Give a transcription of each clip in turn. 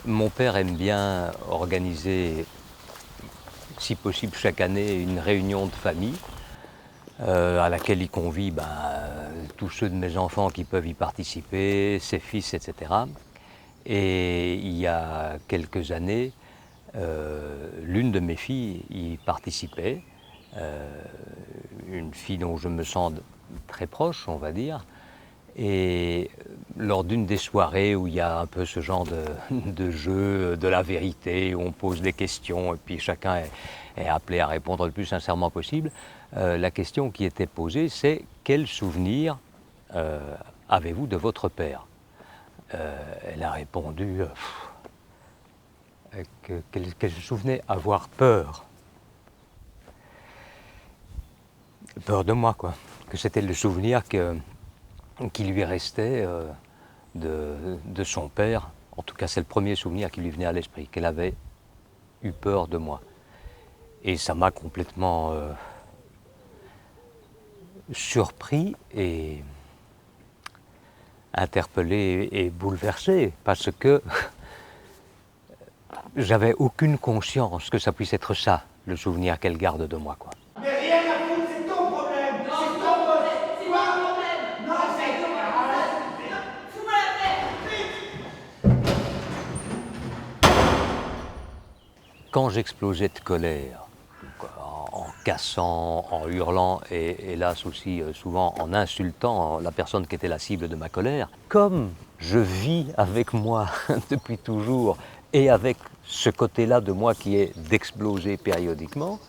Mon père aime bien organiser, si possible chaque année, une réunion de famille à laquelle il convie tous ceux de mes enfants qui peuvent y participer, ses fils, etc. Et il y a quelques années, l'une de mes filles y participait, une fille dont je me sens très proche, on va dire. Et lors d'une des soirées où il y a un peu ce genre de jeu de la vérité, où on pose des questions et puis chacun est appelé à répondre le plus sincèrement possible, la question qui était posée, c'est quel souvenir avez-vous de votre père? Elle a répondu qu'elle se souvenait avoir peur. Peur de moi, quoi. Que c'était le souvenir qui lui restait de son père. En tout cas, c'est le premier souvenir qui lui venait à l'esprit, qu'elle avait eu peur de moi. Et ça m'a complètement surpris et interpellé et bouleversé, parce que j'avais aucune conscience que ça puisse être ça, le souvenir qu'elle garde de moi, quoi. Mais rien à foutre, c'est ton problème. Non, c'est c'est ton problème. mon problème. Non, c'est ton problème. Fous-moi la paix. Quand j'explosais de colère, en cassant, en hurlant et hélas aussi souvent en insultant la personne qui était la cible de ma colère, comme je vis avec moi depuis toujours et avec ce côté-là de moi qui est d'exploser périodiquement,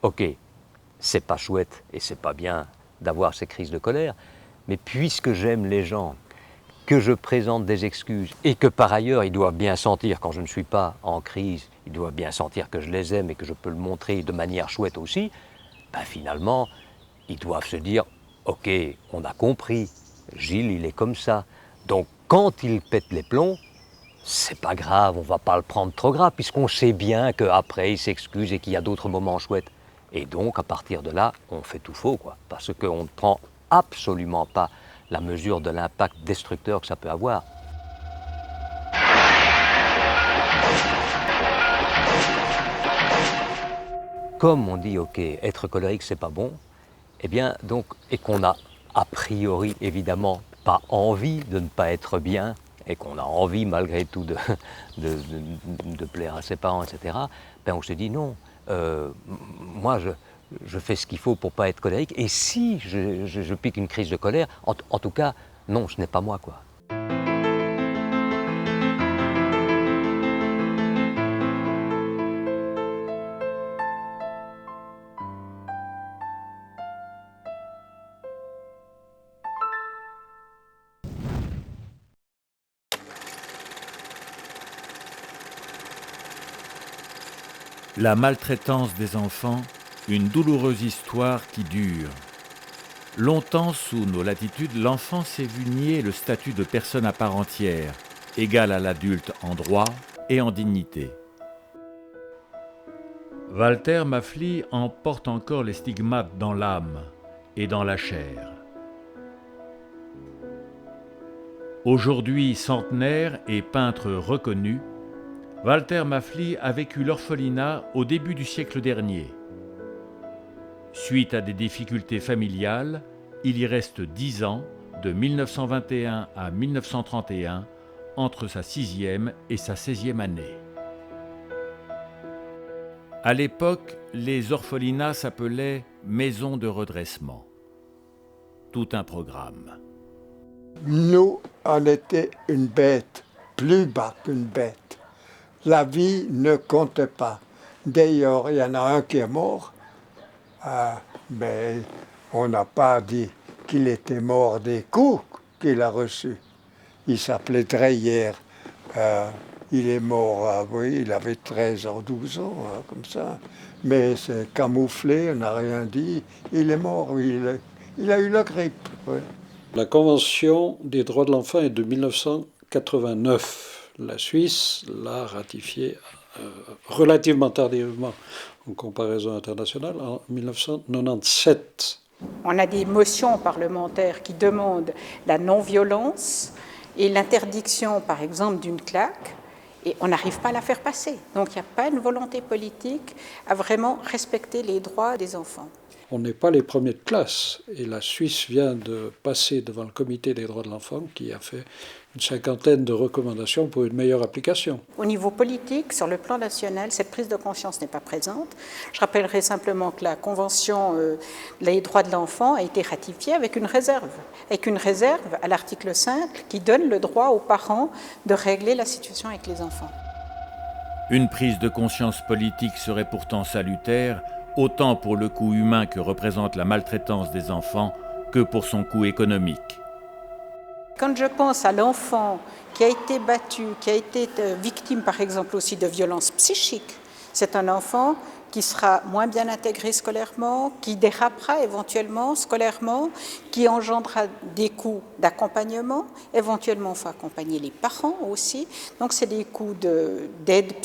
ok, c'est pas chouette et c'est pas bien d'avoir ces crises de colère, mais puisque j'aime les gens, que je présente des excuses et que par ailleurs ils doivent bien sentir quand je ne suis pas en crise, ils doivent bien sentir que je les aime et que je peux le montrer de manière chouette aussi, finalement ils doivent se dire ok, on a compris, Gilles il est comme ça, donc quand il pète les plombs, c'est pas grave, on va pas le prendre trop grave puisqu'on sait bien qu'après il s'excuse et qu'il y a d'autres moments chouettes. Et donc à partir de là, on fait tout faux, quoi, parce qu'on ne prend absolument pas la mesure de l'impact destructeur que ça peut avoir. Comme on dit, ok, être colérique c'est pas bon, eh bien donc, et qu'on a a priori évidemment pas envie de ne pas être bien, et qu'on a envie malgré tout de plaire à ses parents, etc., on se dit non, moi je fais ce qu'il faut pour pas être colérique, et si je pique une crise de colère, en tout cas, non, ce n'est pas moi, quoi. La maltraitance des enfants, une douloureuse histoire qui dure. Longtemps sous nos latitudes, l'enfant s'est vu nier le statut de personne à part entière, égale à l'adulte en droit et en dignité. Walter Mafly en porte encore les stigmates dans l'âme et dans la chair. Aujourd'hui centenaire et peintre reconnu, Walter Mafly a vécu l'orphelinat au début du siècle dernier. Suite à des difficultés familiales, il y reste 10 ans, de 1921 à 1931, entre sa 6e et sa 16e année. À l'époque, les orphelinats s'appelaient maisons de redressement. Tout un programme. Nous, on était une bête, plus bas qu'une bête. La vie ne compte pas. D'ailleurs, il y en a un qui est mort, mais on n'a pas dit qu'il était mort des coups qu'il a reçus. Il s'appelait Dreyer. Il est mort, oui, il avait 13 ans, 12 ans, comme ça. Mais c'est camouflé, on n'a rien dit. Il est mort, oui, il a eu la grippe. Oui. La Convention des droits de l'enfant est de 1989. La Suisse l'a ratifiée relativement tardivement en comparaison internationale en 1997. On a des motions parlementaires qui demandent la non-violence et l'interdiction, par exemple, d'une claque. Et on n'arrive pas à la faire passer. Donc il n'y a pas une volonté politique à vraiment respecter les droits des enfants. On n'est pas les premiers de classe. Et la Suisse vient de passer devant le Comité des droits de l'enfant qui a fait une 50aine de recommandations pour une meilleure application. Au niveau politique, sur le plan national, cette prise de conscience n'est pas présente. Je rappellerai simplement que la Convention des droits de l'enfant a été ratifiée avec une réserve à l'article 5 qui donne le droit aux parents de régler la situation avec les enfants. Une prise de conscience politique serait pourtant salutaire, autant pour le coût humain que représente la maltraitance des enfants que pour son coût économique. Quand je pense à l'enfant qui a été battu, qui a été victime par exemple aussi de violences psychiques, c'est un enfant qui sera moins bien intégré scolairement, qui dérapera éventuellement scolairement, qui engendrera des coûts d'accompagnement, éventuellement il faut accompagner les parents aussi, donc c'est des coûts d'aide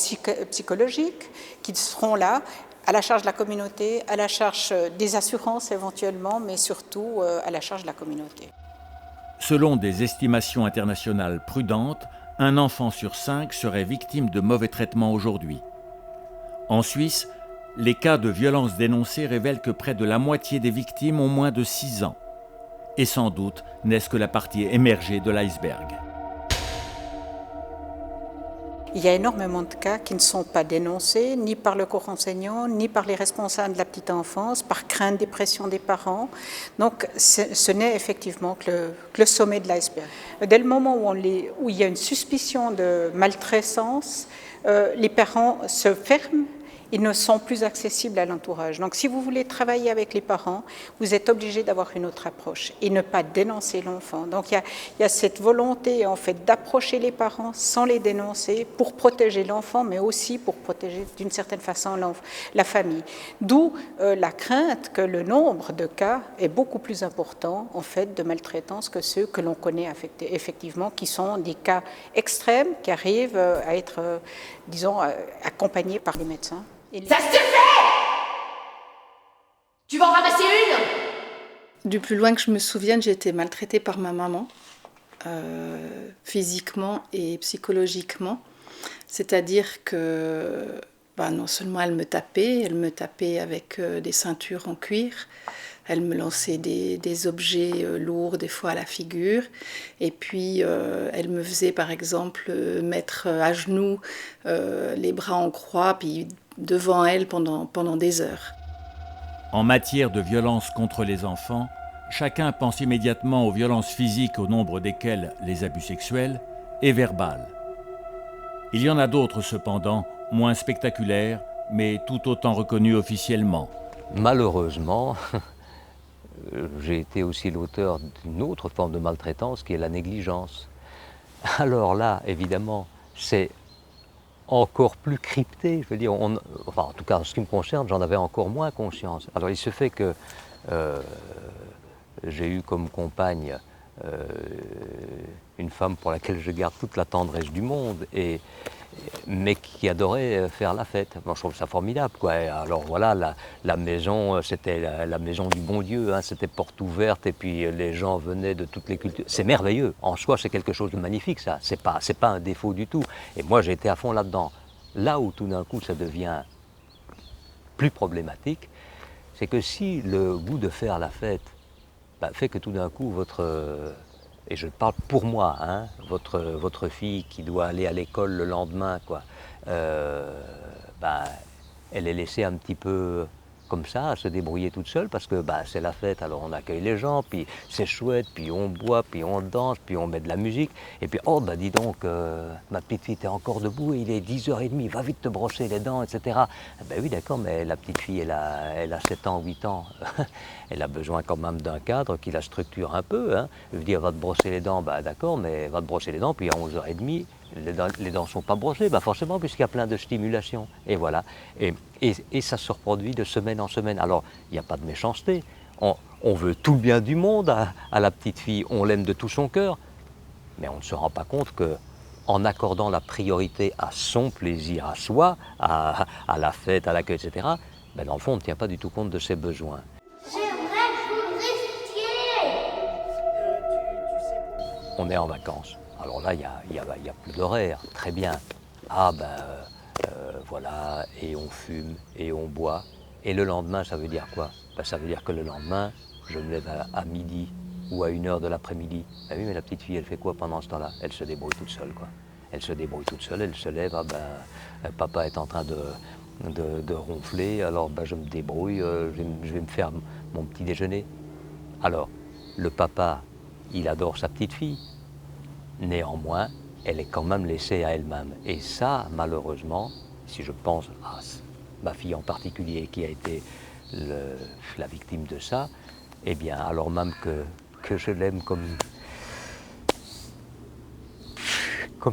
psychologique qui seront là, à la charge de la communauté, à la charge des assurances éventuellement, mais surtout à la charge de la communauté. Selon des estimations internationales prudentes, un enfant sur 5 serait victime de mauvais traitements aujourd'hui. En Suisse, les cas de violences dénoncés révèlent que près de la moitié des victimes ont moins de 6 ans. Et sans doute n'est-ce que la partie émergée de l'iceberg. Il y a énormément de cas qui ne sont pas dénoncés, ni par le corps enseignant, ni par les responsables de la petite enfance, par crainte des pressions des parents. Donc ce n'est effectivement que le sommet de l'iceberg. Dès le moment où il y a une suspicion de maltraitance, les parents se ferment. Ils ne sont plus accessibles à l'entourage. Donc si vous voulez travailler avec les parents, vous êtes obligé d'avoir une autre approche et ne pas dénoncer l'enfant. Donc il y a cette volonté en fait d'approcher les parents sans les dénoncer pour protéger l'enfant, mais aussi pour protéger d'une certaine façon la famille. D'où la crainte que le nombre de cas est beaucoup plus important en fait de maltraitance que ceux que l'on connaît effectivement, qui sont des cas extrêmes qui arrivent à être, disons, accompagnés par les médecins. Ça suffit! Tu vas en ramasser une? Du plus loin que je me souvienne, j'ai été maltraitée par ma maman, physiquement et psychologiquement. C'est-à-dire que non seulement elle me tapait avec des ceintures en cuir, elle me lançait des objets lourds, des fois à la figure. Et puis, elle me faisait, par exemple, mettre à genoux, les bras en croix, puis devant elle pendant des heures. En matière de violence contre les enfants, chacun pense immédiatement aux violences physiques, au nombre desquelles les abus sexuels, et verbales. Il y en a d'autres cependant, moins spectaculaires, mais tout autant reconnues officiellement. Malheureusement, j'ai été aussi l'auteur d'une autre forme de maltraitance qui est la négligence. Alors là, évidemment, c'est encore plus crypté. Je veux dire, en tout cas, en ce qui me concerne, j'en avais encore moins conscience. Alors il se fait que j'ai eu comme compagne une femme pour laquelle je garde toute la tendresse du monde, mais qui adorait faire la fête. Moi, je trouve ça formidable, quoi. Et alors voilà, la maison, c'était la maison du bon Dieu, hein, c'était porte ouverte, et puis les gens venaient de toutes les cultures. C'est merveilleux, en soi c'est quelque chose de magnifique, ça, c'est pas un défaut du tout. Et moi j'ai été à fond là-dedans. Là où tout d'un coup ça devient plus problématique, c'est que si le goût de faire la fête fait que tout d'un coup et je parle pour moi, hein, votre fille qui doit aller à l'école le lendemain, quoi, elle est laissée un petit peu comme ça, à se débrouiller toute seule, parce que c'est la fête, alors on accueille les gens, puis c'est chouette, puis on boit, puis on danse, puis on met de la musique, et puis dis donc, ma petite fille, t'es encore debout, il est 10h30, va vite te brosser les dents, etc. Ben oui, d'accord, mais la petite fille, elle a 7 ans, 8 ans, elle a besoin quand même d'un cadre qui la structure un peu, hein. Je veux dire, va te brosser les dents, d'accord, mais va te brosser les dents, puis à 11h30, les dents ne sont pas brossées, forcément, puisqu'il y a plein de stimulation. Et voilà. Et ça se reproduit de semaine en semaine. Alors, il n'y a pas de méchanceté. On veut tout le bien du monde à la petite fille. On l'aime de tout son cœur. Mais on ne se rend pas compte qu'en accordant la priorité à son plaisir, à soi, à la fête, à l'accueil, etc., dans le fond, on ne tient pas du tout compte de ses besoins. J'aimerais que vous me récitiez. On est en vacances. Alors là, il y a plus d'horaire, très bien. Ah ben voilà, et on fume, et on boit. Et le lendemain, ça veut dire quoi? Ben, ça veut dire que le lendemain, je me lève à midi ou à 1h de l'après-midi. Ben oui, mais la petite fille, elle fait quoi pendant ce temps-là? Elle se débrouille toute seule, quoi. Elle se débrouille toute seule, elle se lève, ah ben, papa est en train de ronfler, alors ben, je me débrouille, je vais me faire mon petit déjeuner. Alors, le papa, il adore sa petite fille. Néanmoins, elle est quand même laissée à elle-même. Et ça, malheureusement, si je pense à ma fille en particulier qui a été la victime de ça, eh bien, alors même que je l'aime comme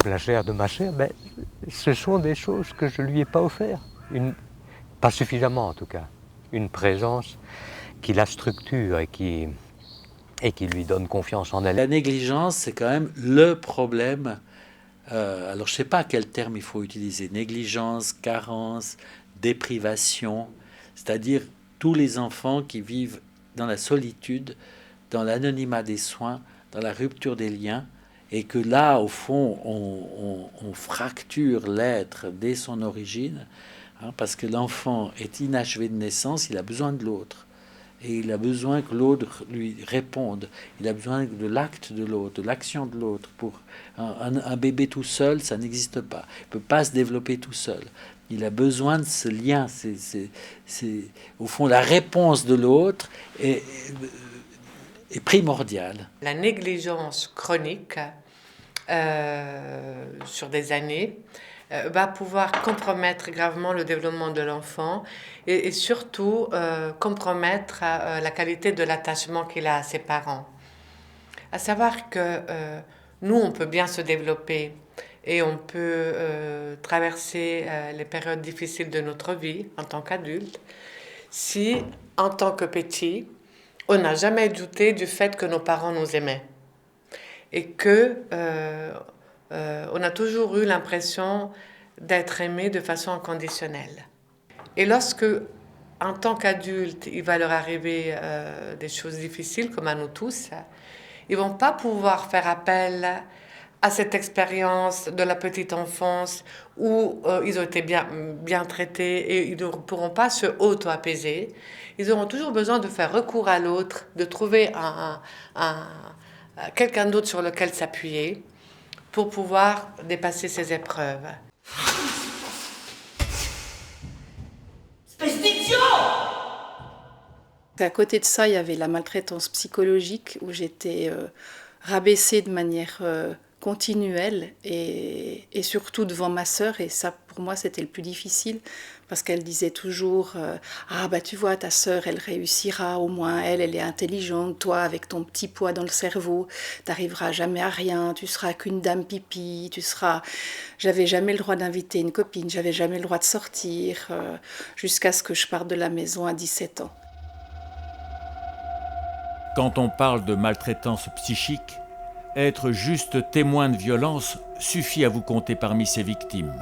la chair de ma chair, ben, ce sont des choses que je ne lui ai pas offertes. Pas suffisamment en tout cas. Une présence qui la structure et qui lui donne confiance en elle. La négligence, c'est quand même le problème. Alors, je ne sais pas quel terme il faut utiliser. Négligence, carence, déprivation. C'est-à-dire tous les enfants qui vivent dans la solitude, dans l'anonymat des soins, dans la rupture des liens, et que là, au fond, on fracture l'être dès son origine, hein, parce que l'enfant est inachevé de naissance, il a besoin de l'autre. Et il a besoin que l'autre lui réponde. Il a besoin de l'acte de l'autre, de l'action de l'autre. Pour un bébé tout seul, ça n'existe pas. Il ne peut pas se développer tout seul. Il a besoin de ce lien. C'est au fond, la réponse de l'autre est primordiale. La négligence chronique sur des années va pouvoir compromettre gravement le développement de l'enfant et surtout compromettre la qualité de l'attachement qu'il a à ses parents. À savoir que nous, on peut bien se développer et on peut traverser les périodes difficiles de notre vie en tant qu'adulte si, en tant que petit, on n'a jamais douté du fait que nos parents nous aimaient et que on a toujours eu l'impression d'être aimé de façon inconditionnelle. Et lorsque, en tant qu'adulte, il va leur arriver des choses difficiles, comme à nous tous, ils vont pas pouvoir faire appel à cette expérience de la petite enfance où ils ont été bien traités et ils ne pourront pas se auto-apaiser. Ils auront toujours besoin de faire recours à l'autre, de trouver quelqu'un d'autre sur lequel s'appuyer pour pouvoir dépasser ces épreuves. À côté de ça, il y avait la maltraitance psychologique où j'étais rabaissée de manière continuelle et surtout devant ma sœur. Et ça, pour moi, c'était le plus difficile parce qu'elle disait toujours ah bah tu vois, ta sœur, elle réussira, au moins elle est intelligente. Toi, avec ton petit poids dans le cerveau, t'arriveras jamais à rien. Tu seras qu'une dame pipi. J'avais jamais le droit d'inviter une copine. J'avais jamais le droit de sortir jusqu'à ce que je parte de la maison à 17 ans. Quand on parle de maltraitance psychique, être juste témoin de violence suffit à vous compter parmi ces victimes.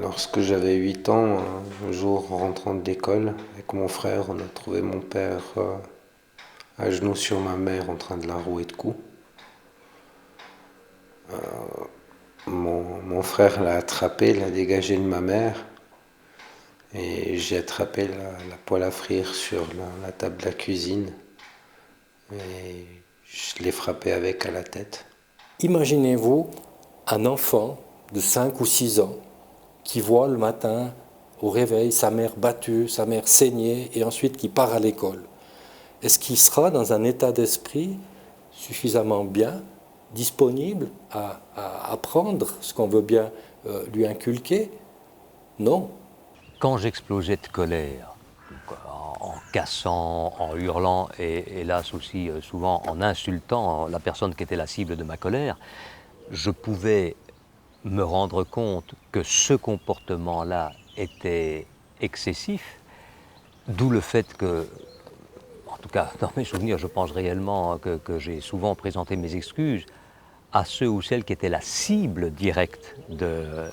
Lorsque j'avais 8 ans, un jour en rentrant d'école, avec mon frère, on a trouvé mon père à genoux sur ma mère en train de la rouer de coups. Mon frère l'a attrapé, l'a dégagé de ma mère. Et j'ai attrapé la poêle à frire sur la table de la cuisine et je l'ai frappé avec à la tête. Imaginez-vous un enfant de 5 ou 6 ans qui voit le matin au réveil sa mère battue, sa mère saignée et ensuite qui part à l'école. Est-ce qu'il sera dans un état d'esprit suffisamment bien, disponible à apprendre ce qu'on veut bien lui inculquer? Non. Quand j'explosais de colère, en cassant, en hurlant, et hélas aussi souvent en insultant la personne qui était la cible de ma colère, je pouvais me rendre compte que ce comportement-là était excessif, d'où le fait que, en tout cas dans mes souvenirs, je pense réellement que j'ai souvent présenté mes excuses à ceux ou celles qui étaient la cible directe de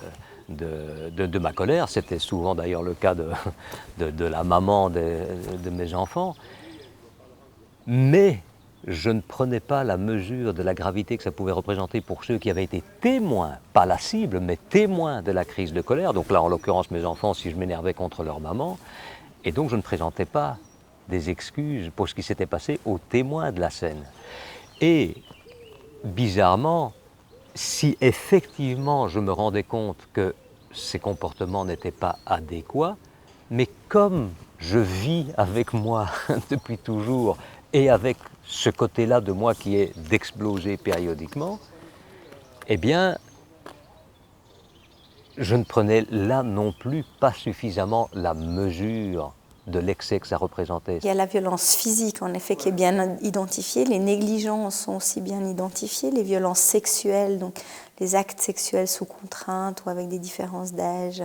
ma colère. C'était souvent d'ailleurs le cas de la maman de mes enfants. Mais je ne prenais pas la mesure de la gravité que ça pouvait représenter pour ceux qui avaient été témoins, pas la cible, mais témoins de la crise de colère. Donc là, en l'occurrence, mes enfants, si je m'énervais contre leur maman. Et donc, je ne présentais pas des excuses pour ce qui s'était passé aux témoins de la scène. Et, bizarrement, si effectivement je me rendais compte que ces comportements n'étaient pas adéquats, mais comme je vis avec moi depuis toujours et avec ce côté-là de moi qui est d'exploser périodiquement, eh bien, je ne prenais là non plus pas suffisamment la mesure de l'excès que ça représentait. Il y a la violence physique, en effet, qui est bien identifiée. Les négligences sont aussi bien identifiées. Les violences sexuelles, donc les actes sexuels sous contrainte ou avec des différences d'âge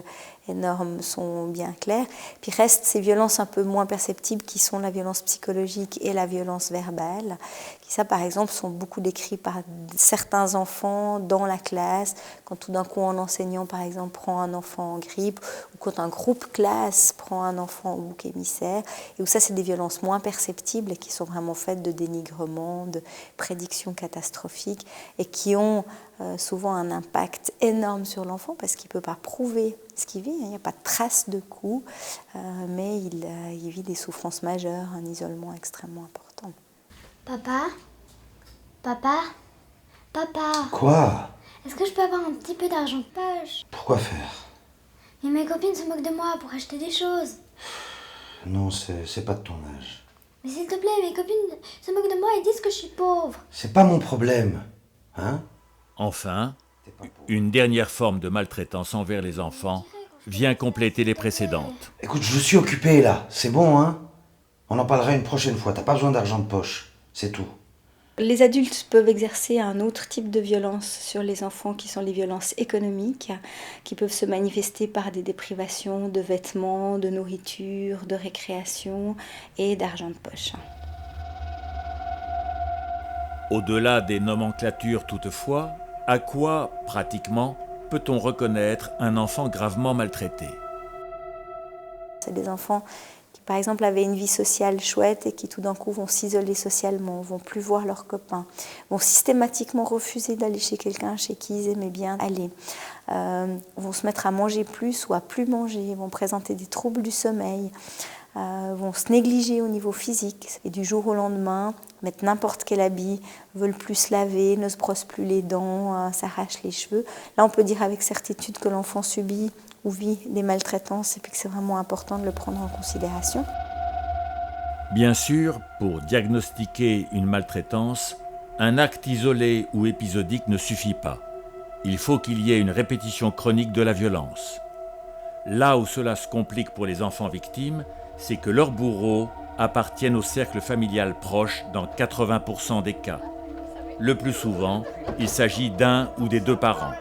énormes sont bien clairs. Puis restent ces violences un peu moins perceptibles qui sont la violence psychologique et la violence verbale, qui ça par exemple sont beaucoup décrits par certains enfants dans la classe, quand tout d'un coup un enseignant par exemple prend un enfant en grippe, ou quand un groupe classe prend un enfant au bouc émissaire, et où ça c'est des violences moins perceptibles et qui sont vraiment faites de dénigrement, de prédictions catastrophiques, et qui ont souvent un impact énorme sur l'enfant parce qu'il ne peut pas prouver ce qu'il vit, il n'y a pas de trace de coup, mais il vit des souffrances majeures, un isolement extrêmement important. Papa? Papa? Papa? Quoi? Est-ce que je peux avoir un petit peu d'argent de poche? Pourquoi faire? Mais mes copines se moquent de moi pour acheter des choses. Non, c'est pas de ton âge. Mais s'il te plaît, mes copines se moquent de moi et disent que je suis pauvre. C'est pas mon problème, hein? Enfin, une dernière forme de maltraitance envers les enfants vient compléter les précédentes. Écoute, je suis occupé là, c'est bon, hein? On en parlera une prochaine fois, t'as pas besoin d'argent de poche, c'est tout. Les adultes peuvent exercer un autre type de violence sur les enfants qui sont les violences économiques, qui peuvent se manifester par des déprivations de vêtements, de nourriture, de récréation et d'argent de poche. Au-delà des nomenclatures toutefois, à quoi, pratiquement, peut-on reconnaître un enfant gravement maltraité? C'est des enfants qui, par exemple, avaient une vie sociale chouette et qui, tout d'un coup, vont s'isoler socialement, vont plus voir leurs copains, vont systématiquement refuser d'aller chez quelqu'un chez qui ils aimaient bien aller, vont se mettre à manger plus ou à plus manger, vont présenter des troubles du sommeil, vont se négliger au niveau physique et du jour au lendemain mettre n'importe quel habit, veulent plus se laver, ne se brossent plus les dents, s'arrachent les cheveux. Là, on peut dire avec certitude que l'enfant subit ou vit des maltraitances et puis que c'est vraiment important de le prendre en considération. Bien sûr, pour diagnostiquer une maltraitance, un acte isolé ou épisodique ne suffit pas. Il faut qu'il y ait une répétition chronique de la violence. Là où cela se complique pour les enfants victimes, c'est que leurs bourreaux appartiennent au cercle familial proche dans 80% des cas. Le plus souvent, il s'agit d'un ou des deux parents.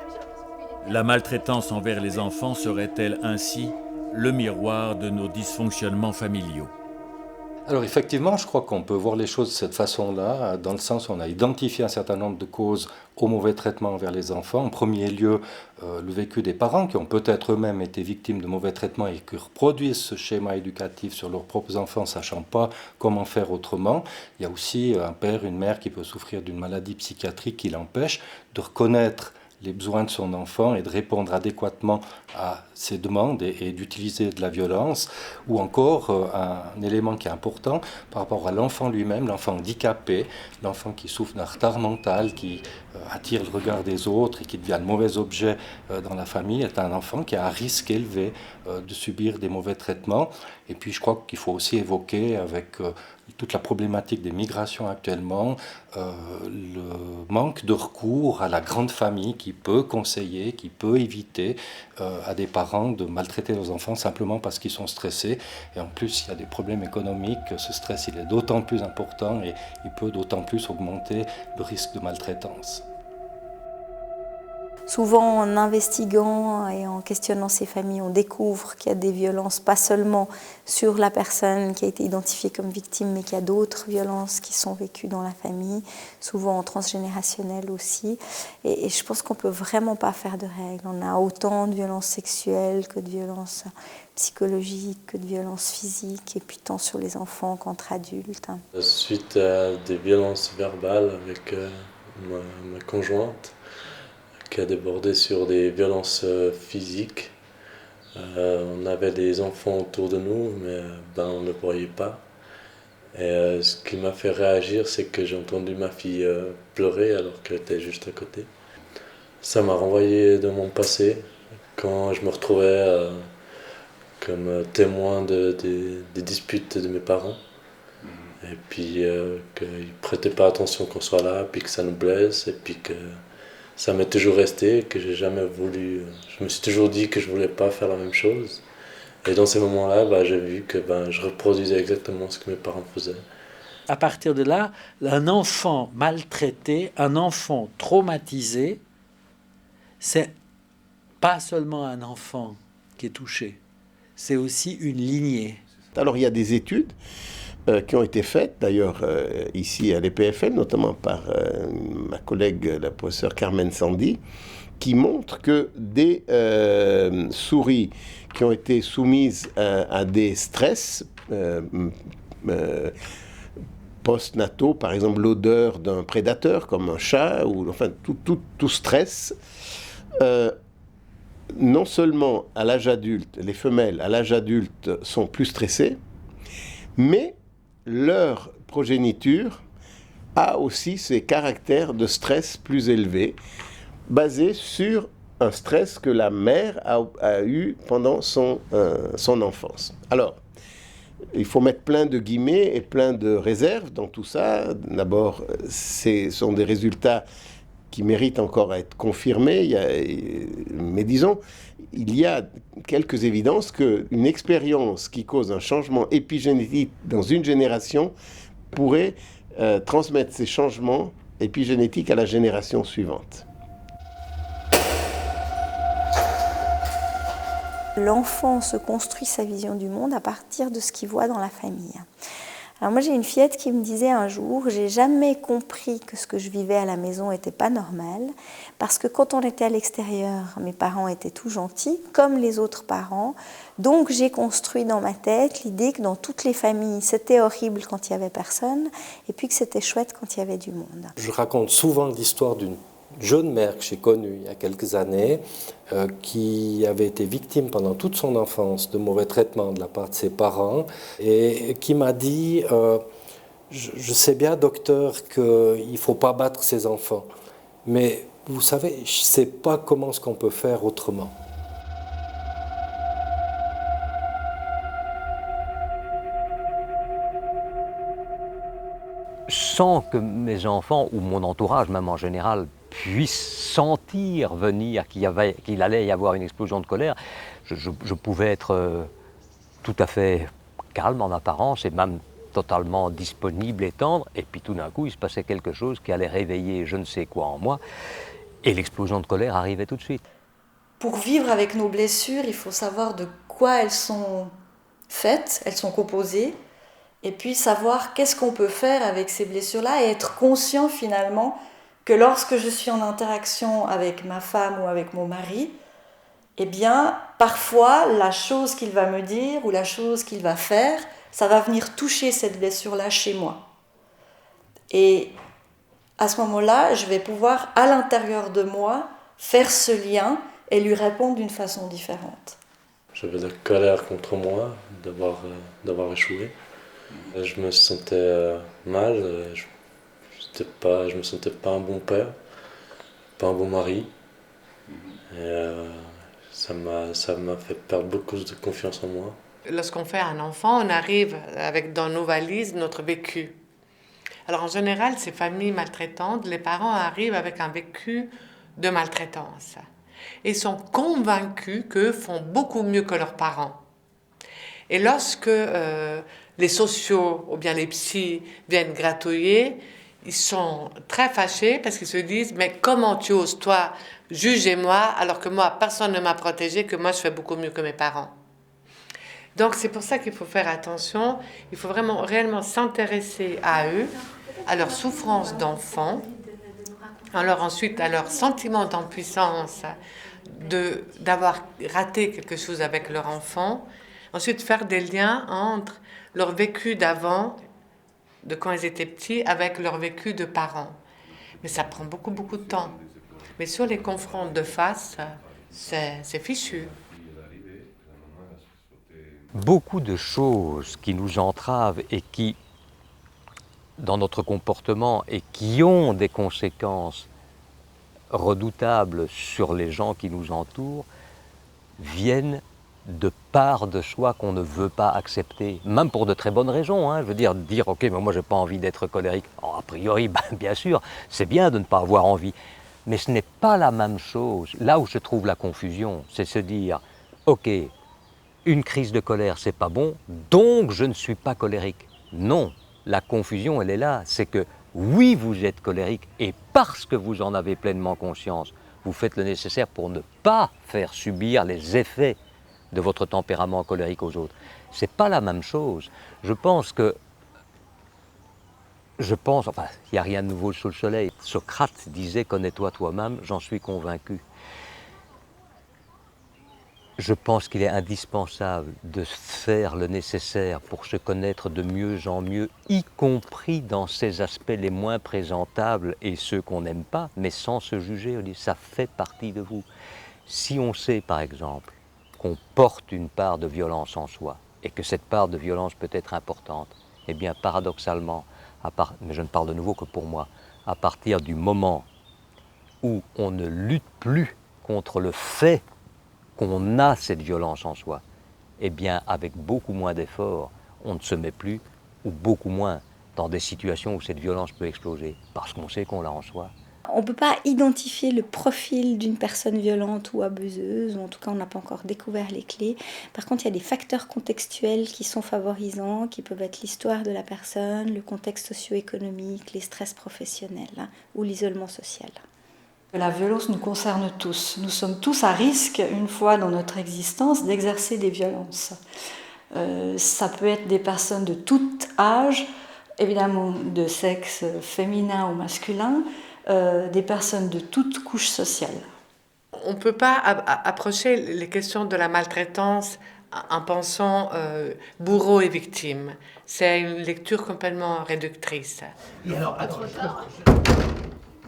La maltraitance envers les enfants serait-elle ainsi le miroir de nos dysfonctionnements familiaux ? Alors effectivement, je crois qu'on peut voir les choses de cette façon-là, dans le sens où on a identifié un certain nombre de causes au mauvais traitement envers les enfants. En premier lieu, le vécu des parents qui ont peut-être eux-mêmes été victimes de mauvais traitements et qui reproduisent ce schéma éducatif sur leurs propres enfants, sachant pas comment faire autrement. Il y a aussi un père, une mère qui peut souffrir d'une maladie psychiatrique qui l'empêche de reconnaître les besoins de son enfant et de répondre adéquatement à ses demandes et d'utiliser de la violence, ou encore un élément qui est important par rapport à l'enfant lui-même, l'enfant handicapé, l'enfant qui souffre d'un retard mental, qui attire le regard des autres et qui devient le mauvais objet dans la famille, est un enfant qui a un risque élevé de subir des mauvais traitements. Et puis je crois qu'il faut aussi évoquer avec toute la problématique des migrations actuellement, le manque de recours à la grande famille qui peut conseiller, qui peut éviter à des parents de maltraiter leurs enfants simplement parce qu'ils sont stressés. Et en plus, il y a des problèmes économiques, ce stress il est d'autant plus important et il peut d'autant plus augmenter le risque de maltraitance. Souvent, en investiguant et en questionnant ces familles, on découvre qu'il y a des violences, pas seulement sur la personne qui a été identifiée comme victime, mais qu'il y a d'autres violences qui sont vécues dans la famille, souvent transgénérationnelles aussi. Et je pense qu'on ne peut vraiment pas faire de règles. On a autant de violences sexuelles que de violences psychologiques, que de violences physiques, et puis tant sur les enfants qu'entre adultes. Suite à des violences verbales avec ma conjointe, qui a débordé sur des violences physiques. On avait des enfants autour de nous, mais on ne le voyait pas. Et ce qui m'a fait réagir, c'est que j'ai entendu ma fille pleurer alors qu'elle était juste à côté. Ça m'a renvoyé de mon passé, quand je me retrouvais comme témoin des disputes de mes parents. Et puis qu'ils ne prêtaient pas attention qu'on soit là, puis que ça nous blesse, et puis que ça m'est toujours resté, que j'ai jamais voulu. Je me suis toujours dit que je voulais pas faire la même chose. Et dans ces moments-là, j'ai vu que je reproduisais exactement ce que mes parents faisaient. À partir de là, un enfant maltraité, un enfant traumatisé, c'est pas seulement un enfant qui est touché, c'est aussi une lignée. Alors il y a des études qui ont été faites, d'ailleurs ici à l'EPFL, notamment par ma collègue, la professeure Carmen Sandy, qui montrent que des souris qui ont été soumises à des stress post-nataux, par exemple l'odeur d'un prédateur comme un chat, ou enfin tout stress, non seulement à l'âge adulte, les femelles à l'âge adulte sont plus stressées, mais leur progéniture a aussi ces caractères de stress plus élevés, basés sur un stress que la mère a eu pendant son enfance. Alors, il faut mettre plein de guillemets et plein de réserves dans tout ça. D'abord, ce sont des résultats qui méritent encore à être confirmés. Mais disons, il y a quelques évidences qu'une expérience qui cause un changement épigénétique dans une génération pourrait transmettre ces changements épigénétiques à la génération suivante. L'enfant se construit sa vision du monde à partir de ce qu'il voit dans la famille. Alors moi j'ai une fillette qui me disait un jour, j'ai jamais compris que ce que je vivais à la maison n'était pas normal, parce que quand on était à l'extérieur, mes parents étaient tout gentils, comme les autres parents, donc j'ai construit dans ma tête l'idée que dans toutes les familles, c'était horrible quand il n'y avait personne, et puis que c'était chouette quand il y avait du monde. Je raconte souvent l'histoire d'une jeune mère que j'ai connue il y a quelques années, qui avait été victime pendant toute son enfance de mauvais traitements de la part de ses parents, et qui m'a dit je sais bien, docteur, qu'il ne faut pas battre ses enfants, mais vous savez, je ne sais pas comment est-ce qu'on peut faire autrement. Sans que mes enfants ou mon entourage, même en général, puissent sentir venir qu'il allait y avoir une explosion de colère, je pouvais être tout à fait calme en apparence et même totalement disponible et tendre, et puis tout d'un coup il se passait quelque chose qui allait réveiller je ne sais quoi en moi, et l'explosion de colère arrivait tout de suite. Pour vivre avec nos blessures, il faut savoir de quoi elles sont faites, elles sont composées, et puis savoir qu'est-ce qu'on peut faire avec ces blessures-là et être conscient finalement que lorsque je suis en interaction avec ma femme ou avec mon mari, eh bien, parfois, la chose qu'il va me dire ou la chose qu'il va faire, ça va venir toucher cette blessure-là chez moi. Et à ce moment-là, je vais pouvoir, à l'intérieur de moi, faire ce lien et lui répondre d'une façon différente. J'avais de la colère contre moi d'avoir échoué. Je me sentais mal, je me sentais pas un bon père, pas un bon mari. Et ça m'a fait perdre beaucoup de confiance en moi. Lorsqu'on fait un enfant, on arrive avec dans nos valises notre vécu. Alors en général, ces familles maltraitantes, les parents arrivent avec un vécu de maltraitance. Et sont convaincus qu'eux font beaucoup mieux que leurs parents. Et lorsque les sociaux ou bien les psys viennent gratouiller, ils sont très fâchés parce qu'ils se disent « Mais comment tu oses, toi, juger moi, alors que moi, personne ne m'a protégée, que moi, je fais beaucoup mieux que mes parents ?» Donc, c'est pour ça qu'il faut faire attention. Il faut vraiment, réellement s'intéresser à eux, à leur souffrance d'enfant, alors ensuite à leur sentiment d'impuissance, d'avoir raté quelque chose avec leur enfant. Ensuite, faire des liens entre leur vécu d'avant, de quand ils étaient petits, avec leur vécu de parents. Mais ça prend beaucoup, beaucoup de temps. Mais si on les confronte de face, c'est fichu. Beaucoup de choses qui nous entravent et qui, dans notre comportement, et qui ont des conséquences redoutables sur les gens qui nous entourent, viennent de part de soi qu'on ne veut pas accepter, même pour de très bonnes raisons. Je veux dire ok, mais moi j'ai pas envie d'être colérique. A priori, bien sûr, c'est bien de ne pas avoir envie, mais ce n'est pas la même chose. Là où je trouve la confusion, c'est se dire, ok, une crise de colère, c'est pas bon, donc je ne suis pas colérique. Non, la confusion, elle est là. C'est que oui, vous êtes colérique, et parce que vous en avez pleinement conscience, vous faites le nécessaire pour ne pas faire subir les effets de votre tempérament colérique aux autres. C'est pas la même chose. Je pense, enfin, il n'y a rien de nouveau sous le soleil. Socrate disait « Connais-toi toi-même, j'en suis convaincu ». Je pense qu'il est indispensable de faire le nécessaire pour se connaître de mieux en mieux, y compris dans ses aspects les moins présentables et ceux qu'on n'aime pas, mais sans se juger. On dit, ça fait partie de vous. Si on sait, par exemple, qu'on porte une part de violence en soi et que cette part de violence peut être importante, eh bien, paradoxalement, mais je ne parle de nouveau que pour moi, à partir du moment où on ne lutte plus contre le fait qu'on a cette violence en soi, eh bien, avec beaucoup moins d'efforts, on ne se met plus, ou beaucoup moins, dans des situations où cette violence peut exploser, parce qu'on sait qu'on l'a en soi. On ne peut pas identifier le profil d'une personne violente ou abuseuse, ou en tout cas on n'a pas encore découvert les clés. Par contre, il y a des facteurs contextuels qui sont favorisants, qui peuvent être l'histoire de la personne, le contexte socio-économique, les stress professionnels ou l'isolement social. La violence nous concerne tous. Nous sommes tous à risque, une fois dans notre existence, d'exercer des violences. Ça peut être des personnes de tout âge, évidemment de sexe féminin ou masculin, des personnes de toute couche sociale. On ne peut pas approcher les questions de la maltraitance en pensant bourreau et victime. C'est une lecture complètement réductrice.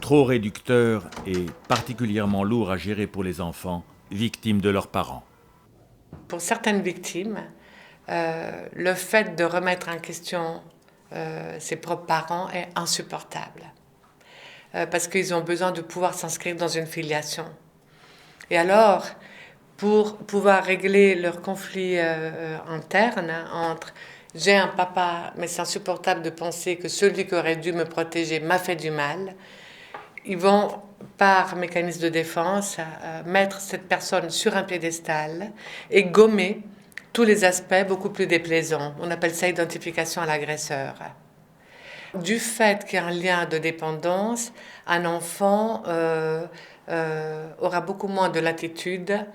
Trop réducteur et particulièrement lourd à gérer pour les enfants, victimes de leurs parents. Pour certaines victimes, le fait de remettre en question ses propres parents est insupportable. Parce qu'ils ont besoin de pouvoir s'inscrire dans une filiation. Et alors, pour pouvoir régler leur conflit interne entre « j'ai un papa, mais c'est insupportable de penser que celui qui aurait dû me protéger m'a fait du mal », ils vont, par mécanisme de défense, mettre cette personne sur un piédestal et gommer tous les aspects beaucoup plus déplaisants. On appelle ça identification à l'agresseur. Du fait qu'il y a un lien de dépendance, un enfant aura beaucoup moins de latitude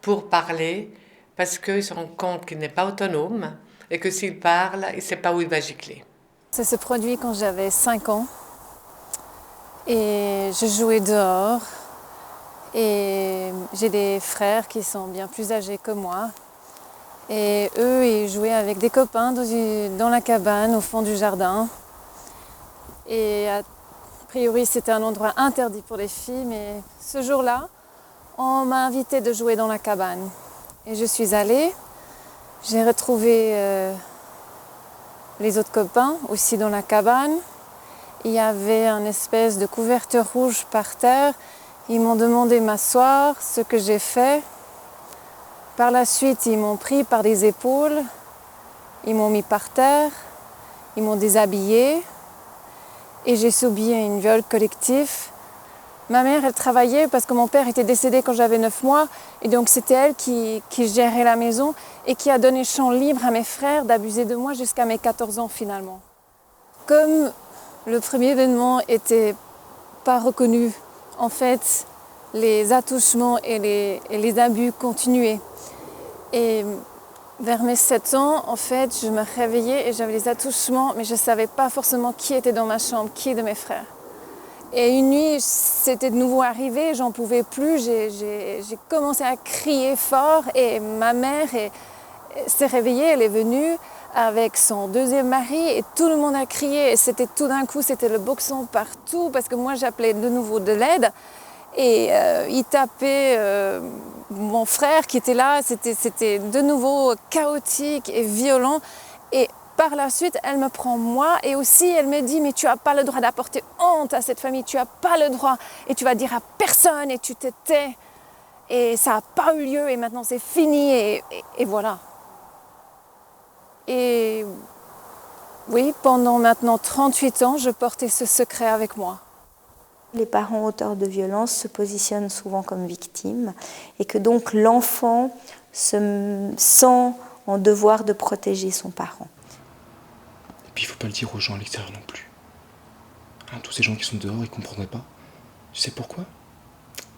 pour parler parce qu'il se rend compte qu'il n'est pas autonome et que s'il parle, il ne sait pas où il va gicler. Ça se produit quand j'avais 5 ans et je jouais dehors et j'ai des frères qui sont bien plus âgés que moi et eux, ils jouaient avec des copains dans la cabane au fond du jardin. Et a priori, c'était un endroit interdit pour les filles, mais ce jour-là, on m'a invité de jouer dans la cabane. Et je suis allée, j'ai retrouvé les autres copains aussi dans la cabane. Il y avait une espèce de couverture rouge par terre. Ils m'ont demandé de m'asseoir, ce que j'ai fait. Par la suite, ils m'ont pris par les épaules, ils m'ont mis par terre, ils m'ont déshabillée. Et j'ai subi un viol collectif. Ma mère, elle travaillait parce que mon père était décédé quand j'avais 9 mois. Et donc c'était elle qui gérait la maison et qui a donné champ libre à mes frères d'abuser de moi jusqu'à mes 14 ans finalement. Comme Le premier événement n'était pas reconnu. En fait, les attouchements et les abus continuaient. Et vers mes 7 ans, en fait, je me réveillais et j'avais les attouchements, mais je ne savais pas forcément qui était dans ma chambre, qui de mes frères. Et une nuit, c'était de nouveau arrivé, j'en pouvais plus, j'ai commencé à crier fort et ma mère s'est réveillée, elle est venue avec son deuxième mari et tout le monde a crié. Et c'était tout d'un coup, c'était le boxon partout parce que moi j'appelais de nouveau de l'aide et il tapait mon frère qui était là, c'était de nouveau chaotique et violent. Et par la suite, elle me prend moi et aussi elle me dit mais tu n'as pas le droit d'apporter honte à cette famille, tu n'as pas le droit et tu vas dire à personne et tu te tais. Et ça n'a pas eu lieu et maintenant c'est fini et voilà. Et oui, pendant maintenant 38 ans, je portais ce secret avec moi. Les parents auteurs de violences se positionnent souvent comme victimes et que donc l'enfant se sent en devoir de protéger son parent. Et puis il ne faut pas le dire aux gens à l'extérieur non plus. Hein, tous ces gens qui sont dehors, ils ne comprendraient pas. Tu sais pourquoi?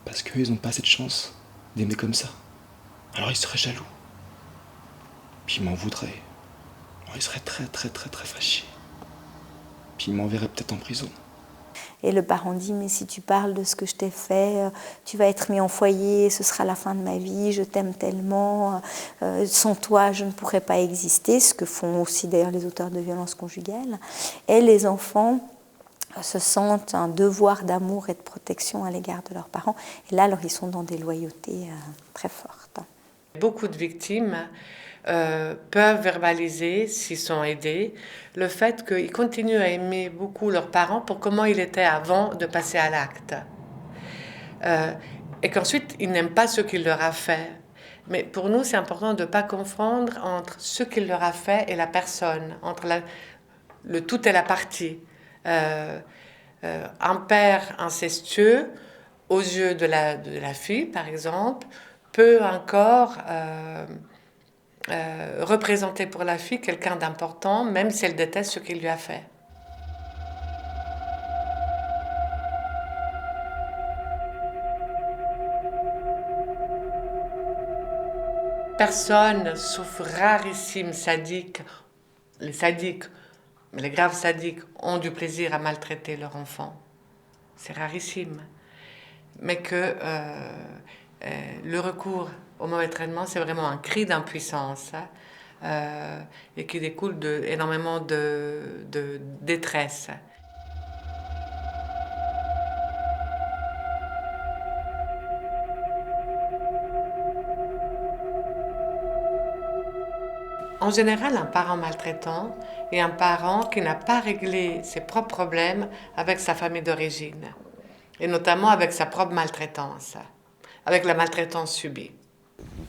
Parce qu'eux, ils n'ont pas cette chance d'aimer comme ça. Alors ils seraient jaloux. Puis ils m'en voudraient. Alors, ils seraient très très très très fâchés. Puis ils m'enverraient peut-être en prison. Et le parent dit, mais si tu parles de ce que je t'ai fait, tu vas être mis en foyer, ce sera la fin de ma vie, je t'aime tellement, sans toi je ne pourrais pas exister, ce que font aussi d'ailleurs les auteurs de violences conjugales. Et les enfants se sentent un devoir d'amour et de protection à l'égard de leurs parents. Et là, alors, ils sont dans des loyautés très fortes. Beaucoup de victimes peuvent verbaliser, s'ils sont aidés, le fait qu'ils continuent à aimer beaucoup leurs parents pour comment ils étaient avant de passer à l'acte. Et qu'ensuite, ils n'aiment pas ce qu'il leur a fait. Mais pour nous, c'est important de ne pas confondre entre ce qu'il leur a fait et la personne, entre le tout et la partie. Un père incestueux, aux yeux de la fille, par exemple, peut encore représenter pour la fille quelqu'un d'important, même si elle déteste ce qu'il lui a fait. Personne, sauf rarissimes sadiques, les sadiques, les graves sadiques, ont du plaisir à maltraiter leur enfant. C'est rarissime. Mais que le recours au mauvais traitement, c'est vraiment un cri d'impuissance et qui découle énormément de détresse. En général, un parent maltraitant est un parent qui n'a pas réglé ses propres problèmes avec sa famille d'origine, et notamment avec sa propre maltraitance, avec la maltraitance subie.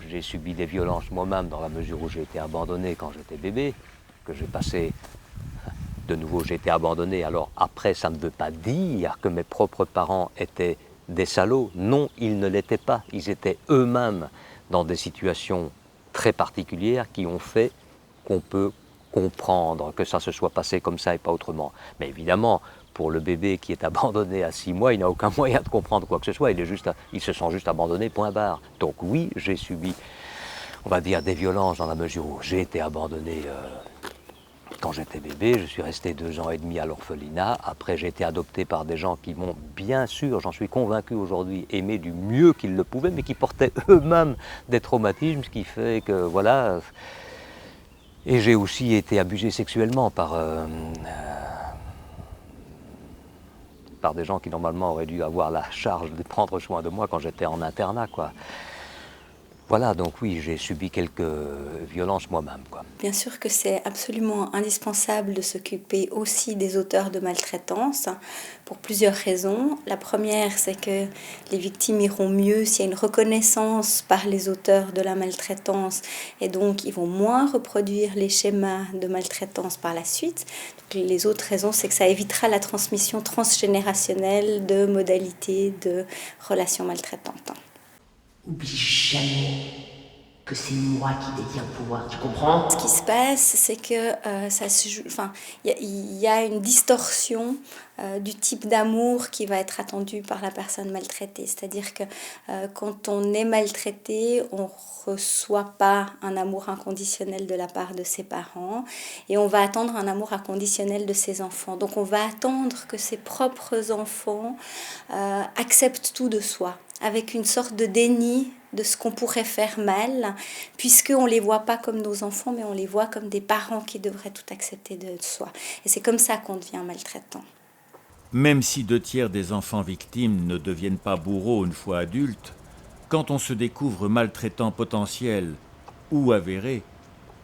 J'ai subi des violences moi-même dans la mesure où j'ai été abandonné quand j'étais bébé, que j'ai passé, de nouveau j'ai été abandonné. Alors après, ça ne veut pas dire que mes propres parents étaient des salauds. Non, ils ne l'étaient pas. Ils étaient eux-mêmes dans des situations très particulières qui ont fait qu'on peut comprendre que ça se soit passé comme ça et pas autrement. Mais évidemment, pour le bébé qui est abandonné à 6 mois, il n'a aucun moyen de comprendre quoi que ce soit. Il se sent juste abandonné, point barre. Donc oui, j'ai subi, on va dire, des violences dans la mesure où j'ai été abandonné quand j'étais bébé. Je suis resté 2 ans et demi à l'orphelinat. Après, j'ai été adopté par des gens qui m'ont, bien sûr, j'en suis convaincu aujourd'hui, aimé du mieux qu'ils le pouvaient, mais qui portaient eux-mêmes des traumatismes, ce qui fait que, voilà... Et j'ai aussi été abusé sexuellement par des gens qui normalement auraient dû avoir la charge de prendre soin de moi quand j'étais en internat, quoi. Voilà, donc oui, j'ai subi quelques violences moi-même, quoi. Bien sûr que c'est absolument indispensable de s'occuper aussi des auteurs de maltraitance, pour plusieurs raisons. La première, c'est que les victimes iront mieux s'il y a une reconnaissance par les auteurs de la maltraitance, et donc ils vont moins reproduire les schémas de maltraitance par la suite. Donc, les autres raisons, c'est que ça évitera la transmission transgénérationnelle de modalités de relations maltraitantes. Oublie jamais que c'est moi qui détiens le pouvoir, tu comprends? Ce qui se passe, c'est que ça se joue. Enfin, il y a une distorsion du type d'amour qui va être attendu par la personne maltraitée. C'est-à-dire que quand on est maltraité, on reçoit pas un amour inconditionnel de la part de ses parents et on va attendre un amour inconditionnel de ses enfants. Donc on va attendre que ses propres enfants acceptent tout de soi, avec une sorte de déni de ce qu'on pourrait faire mal, puisqu'on ne les voit pas comme nos enfants, mais on les voit comme des parents qui devraient tout accepter de soi. Et c'est comme ça qu'on devient maltraitant. Même si 2/3 des enfants victimes ne deviennent pas bourreaux une fois adultes, quand on se découvre maltraitant potentiel ou avéré,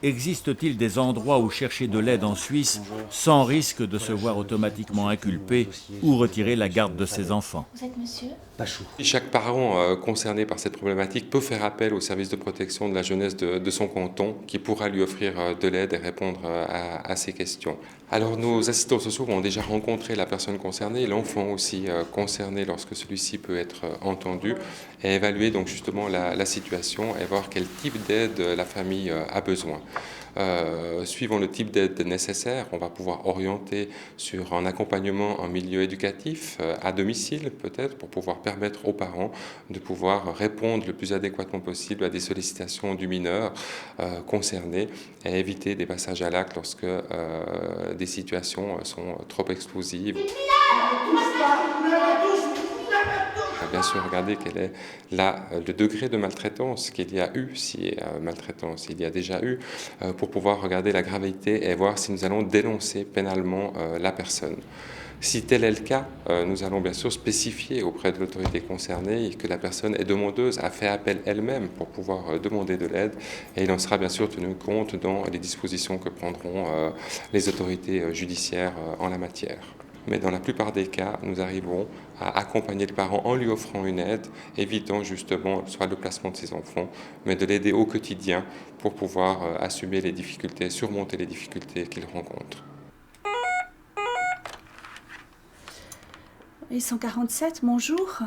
existe-t-il des endroits où chercher de l'aide en Suisse sans risque de se voir automatiquement inculpé ou retirer la garde de ses enfants? Vous êtes monsieur? Pachou. Chaque parent concerné par cette problématique peut faire appel au service de protection de la jeunesse de son canton qui pourra lui offrir de l'aide et répondre à ses questions. Alors nos assistants sociaux ont déjà rencontré la personne concernée, l'enfant aussi concerné lorsque celui-ci peut être entendu et évaluer donc justement la situation et voir quel type d'aide la famille a besoin. Suivant le type d'aide nécessaire, on va pouvoir orienter sur un accompagnement en milieu éducatif, à domicile peut-être, pour pouvoir permettre aux parents de pouvoir répondre le plus adéquatement possible à des sollicitations du mineur concerné et éviter des passages à l'acte lorsque des situations sont trop explosives. Bien sûr, regarder quel est le degré de maltraitance qu'il y a eu, si maltraitance il y a déjà eu, pour pouvoir regarder la gravité et voir si nous allons dénoncer pénalement la personne. Si tel est le cas, nous allons bien sûr spécifier auprès de l'autorité concernée que la personne est demandeuse, a fait appel elle-même pour pouvoir demander de l'aide et il en sera bien sûr tenu compte dans les dispositions que prendront les autorités judiciaires en la matière. Mais dans la plupart des cas, nous arriverons à accompagner le parent en lui offrant une aide, évitant justement soit le placement de ses enfants, mais de l'aider au quotidien pour pouvoir assumer les difficultés, surmonter les difficultés qu'il rencontre. Et 147, bonjour.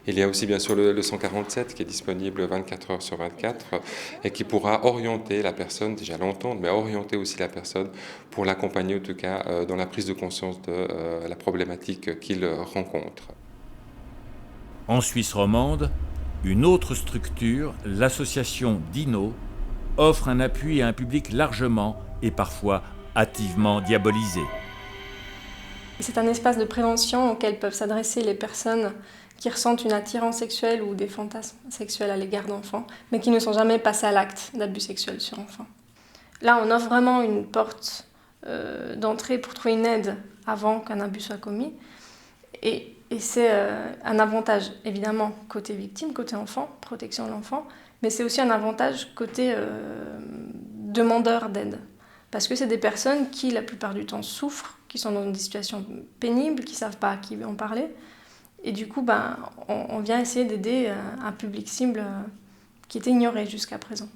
Il y a aussi bien sûr le 147 qui est disponible 24 heures sur 24 et qui pourra orienter la personne, déjà l'entendre, mais orienter aussi la personne pour l'accompagner en tout cas dans la prise de conscience de la problématique qu'il rencontre. En Suisse romande, une autre structure, l'association DINO, offre un appui à un public largement et parfois hâtivement diabolisé. C'est un espace de prévention auquel peuvent s'adresser les personnes qui ressentent une attirance sexuelle ou des fantasmes sexuels à l'égard d'enfants, mais qui ne sont jamais passés à l'acte d'abus sexuel sur enfants. Là, on offre vraiment une porte d'entrée pour trouver une aide avant qu'un abus soit commis. Et c'est un avantage, évidemment, côté victime, côté enfant, protection de l'enfant, mais c'est aussi un avantage côté demandeur d'aide. Parce que c'est des personnes qui, la plupart du temps, souffrent, qui sont dans des situations pénibles, qui ne savent pas à qui en parler. Et du coup, on vient essayer d'aider un public cible qui était ignoré jusqu'à présent.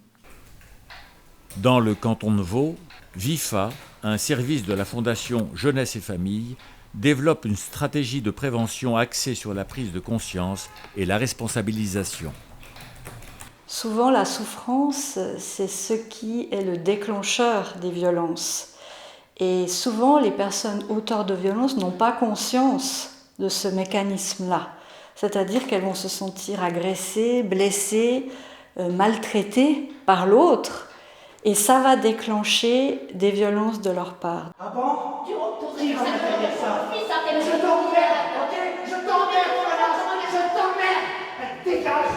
Dans le canton de Vaud, VIFA, un service de la Fondation Jeunesse et Famille, développe une stratégie de prévention axée sur la prise de conscience et la responsabilisation. Souvent, la souffrance, c'est ce qui est le déclencheur des violences. Et souvent, les personnes auteurs de violences n'ont pas conscience de ce mécanisme-là. C'est-à-dire qu'elles vont se sentir agressées, blessées, maltraitées par l'autre. Et ça va déclencher des violences de leur part. Ah bon? Tu autorises ça? Je t'emmerde, ok? Je t'emmerde, voilà! Je t'emmerde! Dégage!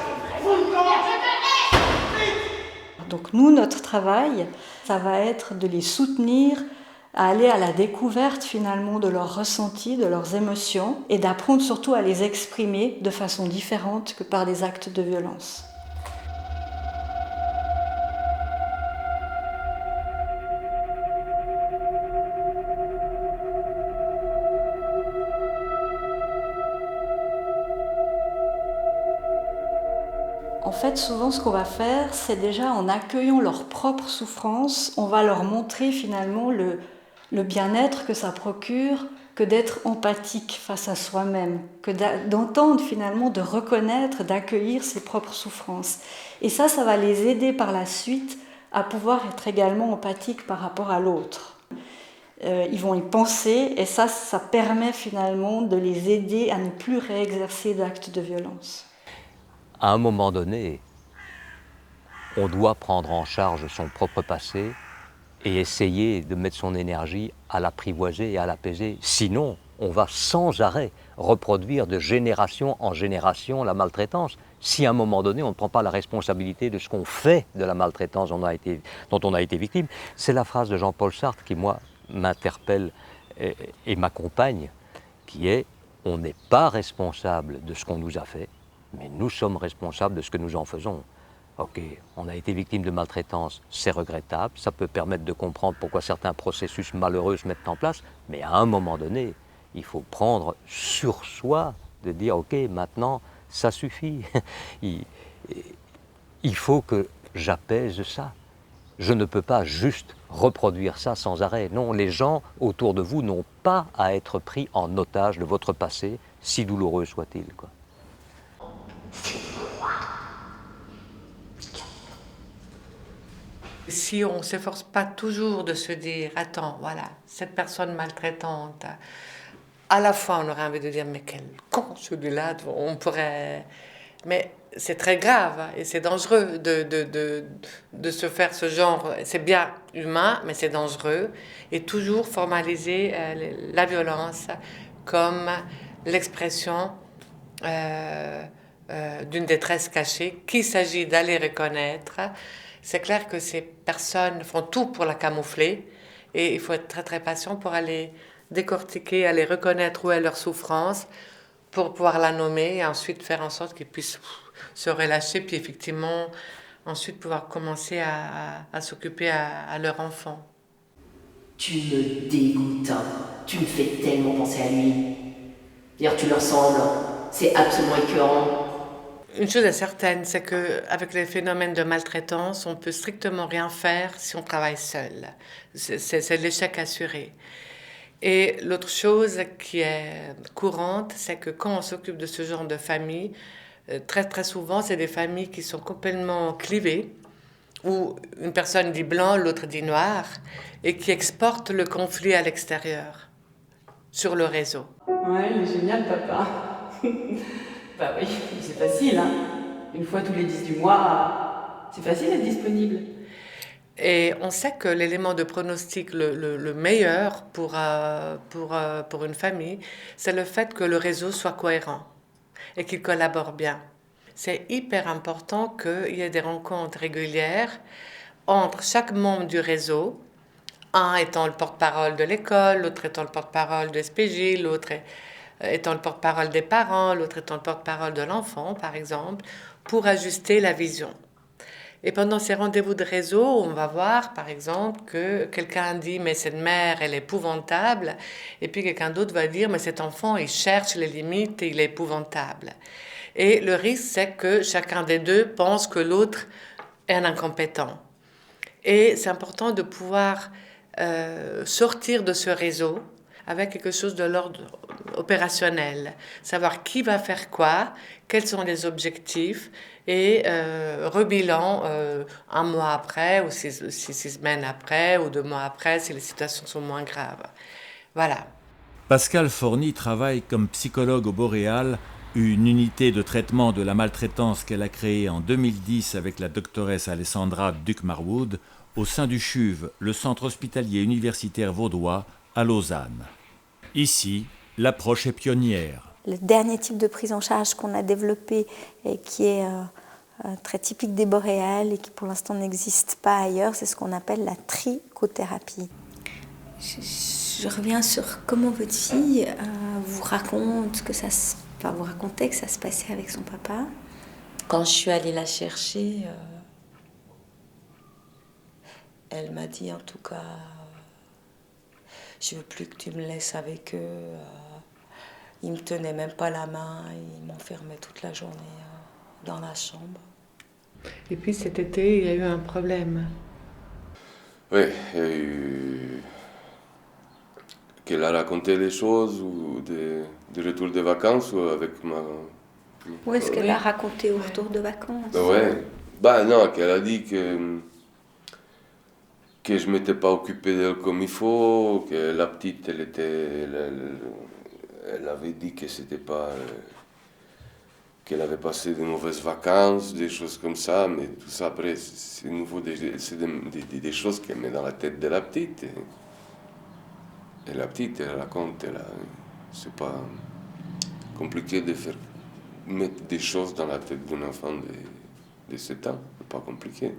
Donc nous, notre travail, ça va être de les soutenir à aller à la découverte finalement de leurs ressentis, de leurs émotions, et d'apprendre surtout à les exprimer de façon différente que par des actes de violence. En fait, souvent, ce qu'on va faire, c'est déjà en accueillant leur propre souffrance, on va leur montrer finalement le bien-être que ça procure que d'être empathique face à soi-même, que d'entendre finalement, de reconnaître, d'accueillir ses propres souffrances. Et ça va les aider par la suite à pouvoir être également empathiques par rapport à l'autre. Ils vont y penser et ça permet finalement de les aider à ne plus réexercer d'actes de violence. À un moment donné, on doit prendre en charge son propre passé et essayer de mettre son énergie à l'apprivoiser et à l'apaiser. Sinon, on va sans arrêt reproduire de génération en génération la maltraitance. Si à un moment donné, on ne prend pas la responsabilité de ce qu'on fait de la maltraitance dont on a été victime. C'est la phrase de Jean-Paul Sartre qui, moi, m'interpelle et m'accompagne, qui est « On n'est pas responsable de ce qu'on nous a fait, mais nous sommes responsables de ce que nous en faisons ». Ok, on a été victime de maltraitance, c'est regrettable, ça peut permettre de comprendre pourquoi certains processus malheureux se mettent en place, mais à un moment donné, il faut prendre sur soi de dire ok, maintenant, ça suffit. Il faut que j'apaise ça. Je ne peux pas juste reproduire ça sans arrêt. Non, les gens autour de vous n'ont pas à être pris en otage de votre passé, si douloureux soit-il, quoi. Si on ne s'efforce pas toujours de se dire « Attends, voilà, cette personne maltraitante », à la fois on aurait envie de dire « Mais quel con celui-là », on pourrait... Mais c'est très grave et c'est dangereux de se faire ce genre... C'est bien humain, mais c'est dangereux. Et toujours formaliser la violence comme l'expression d'une détresse cachée qu'il s'agit d'aller reconnaître. C'est clair que ces personnes font tout pour la camoufler et il faut être très très patient pour aller décortiquer, aller reconnaître où est leur souffrance pour pouvoir la nommer et ensuite faire en sorte qu'ils puissent se relâcher puis effectivement ensuite pouvoir commencer à s'occuper à leur enfant. Tu me dégoûtes, tu me fais tellement penser à lui. D'ailleurs tu lui ressembles, c'est absolument écœurant. Une chose est certaine, c'est qu'avec les phénomènes de maltraitance, on peut strictement rien faire si on travaille seul. C'est l'échec assuré. Et l'autre chose qui est courante, c'est que quand on s'occupe de ce genre de famille, très très souvent, c'est des familles qui sont complètement clivées, où une personne dit blanc, l'autre dit noir, et qui exportent le conflit à l'extérieur, sur le réseau. Ouais, il est génial, papa. Bah oui, c'est facile, hein. Une fois tous les 10 du mois, c'est facile d'être disponible. Et on sait que l'élément de pronostic le meilleur pour une famille, c'est le fait que le réseau soit cohérent et qu'il collabore bien. C'est hyper important qu'il y ait des rencontres régulières entre chaque membre du réseau, un étant le porte-parole de l'école, l'autre étant le porte-parole de SPJ, l'autre étant le porte-parole des parents, l'autre étant le porte-parole de l'enfant, par exemple, pour ajuster la vision. Et pendant ces rendez-vous de réseau, on va voir, par exemple, que quelqu'un dit « mais cette mère, elle est épouvantable », et puis quelqu'un d'autre va dire « mais cet enfant, il cherche les limites et il est épouvantable ». Et le risque, c'est que chacun des deux pense que l'autre est un incompétent. Et c'est important de pouvoir sortir de ce réseau avec quelque chose de l'ordre opérationnel, savoir qui va faire quoi, quels sont les objectifs, et rebilan un mois après, ou six semaines après, ou 2 mois après, si les situations sont moins graves. Voilà. Pascale Forny travaille comme psychologue au Boréal, une unité de traitement de la maltraitance qu'elle a créée en 2010 avec la doctoresse Alessandra Duc-Marwood au sein du CHUV, le centre hospitalier universitaire vaudois, à Lausanne. Ici, l'approche est pionnière. Le dernier type de prise en charge qu'on a développé et qui est très typique des Boréales et qui pour l'instant n'existe pas ailleurs, c'est ce qu'on appelle la trichothérapie. Je reviens sur comment votre fille vous racontait que ça se passait avec son papa. Quand je suis allée la chercher, elle m'a dit en tout cas, je veux plus que tu me laisses avec eux. Ils me tenaient même pas la main, ils m'enfermaient toute la journée dans la chambre. Et puis cet été, il y a eu un problème. Oui, il y a eu qu'elle a raconté les choses ou de retour de vacances ou avec ma... Où est-ce qu'elle a raconté au retour de vacances? Ouais. Bah non, qu'elle a dit que je ne m'étais pas occupé d'elle comme il faut, que la petite, elle avait dit que c'était pas... qu'elle avait passé de mauvaises vacances, des choses comme ça, mais tout ça après, c'est nouveau, c'est des choses qu'elle met dans la tête de la petite. Et la petite, elle raconte, c'est pas compliqué de faire mettre des choses dans la tête d'un enfant de 7 ans, c'est pas compliqué.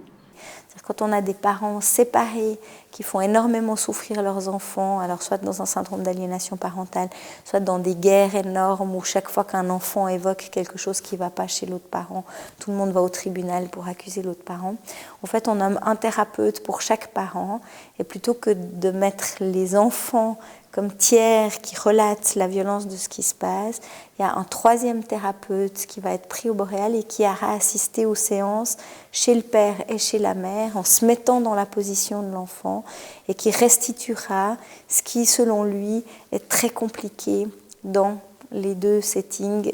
Quand on a des parents séparés qui font énormément souffrir leurs enfants, alors soit dans un syndrome d'aliénation parentale, soit dans des guerres énormes où chaque fois qu'un enfant évoque quelque chose qui ne va pas chez l'autre parent, tout le monde va au tribunal pour accuser l'autre parent. En fait, on nomme un thérapeute pour chaque parent, et plutôt que de mettre les enfants comme tiers qui relatent la violence de ce qui se passe, il y a un troisième thérapeute qui va être pris au boréal et qui ira assister aux séances chez le père et chez la mère en se mettant dans la position de l'enfant et qui restituera ce qui, selon lui, est très compliqué dans les deux settings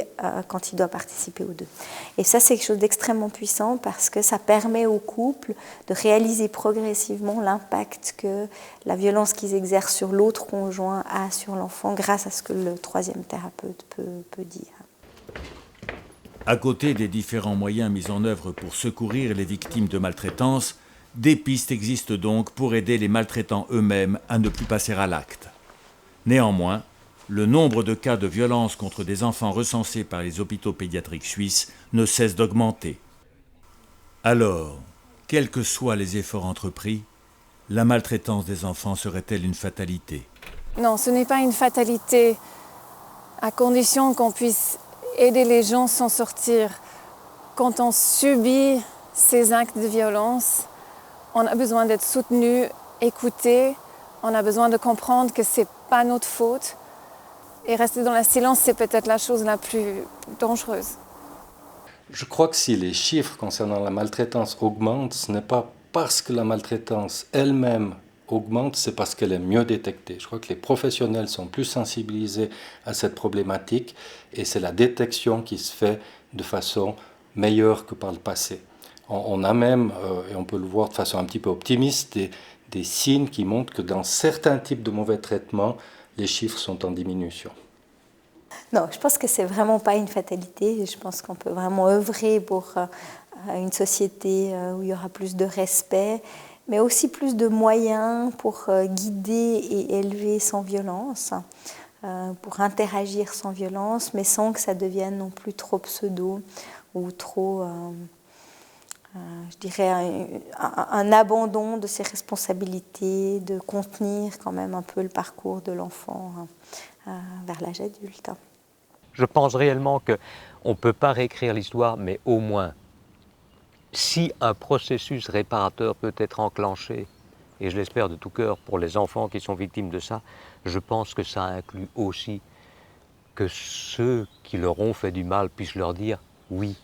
quand il doit participer aux deux. Et ça, c'est quelque chose d'extrêmement puissant parce que ça permet au couple de réaliser progressivement l'impact que la violence qu'ils exercent sur l'autre conjoint a sur l'enfant grâce à ce que le troisième thérapeute peut dire. À côté des différents moyens mis en œuvre pour secourir les victimes de maltraitance, des pistes existent donc pour aider les maltraitants eux-mêmes à ne plus passer à l'acte. Néanmoins, le nombre de cas de violence contre des enfants recensés par les hôpitaux pédiatriques suisses ne cesse d'augmenter. Alors, quels que soient les efforts entrepris, la maltraitance des enfants serait-elle une fatalité? Non, ce n'est pas une fatalité, à condition qu'on puisse aider les gens à s'en sortir. Quand on subit ces actes de violence, on a besoin d'être soutenu, écouté, on a besoin de comprendre que ce n'est pas notre faute. Et rester dans le silence, c'est peut-être la chose la plus dangereuse. Je crois que si les chiffres concernant la maltraitance augmentent, ce n'est pas parce que la maltraitance elle-même augmente, c'est parce qu'elle est mieux détectée. Je crois que les professionnels sont plus sensibilisés à cette problématique et c'est la détection qui se fait de façon meilleure que par le passé. On a même, et on peut le voir de façon un petit peu optimiste, des signes qui montrent que dans certains types de mauvais traitements, les chiffres sont en diminution. Non, je pense que c'est vraiment pas une fatalité. Je pense qu'on peut vraiment œuvrer pour une société où il y aura plus de respect, mais aussi plus de moyens pour guider et élever sans violence, pour interagir sans violence, mais sans que ça devienne non plus trop pseudo ou trop, je dirais, un abandon de ses responsabilités, de contenir quand même un peu le parcours de l'enfant vers l'âge adulte. Je pense réellement qu'on ne peut pas réécrire l'histoire, mais au moins, si un processus réparateur peut être enclenché, et je l'espère de tout cœur pour les enfants qui sont victimes de ça, je pense que ça inclut aussi que ceux qui leur ont fait du mal puissent leur dire « oui,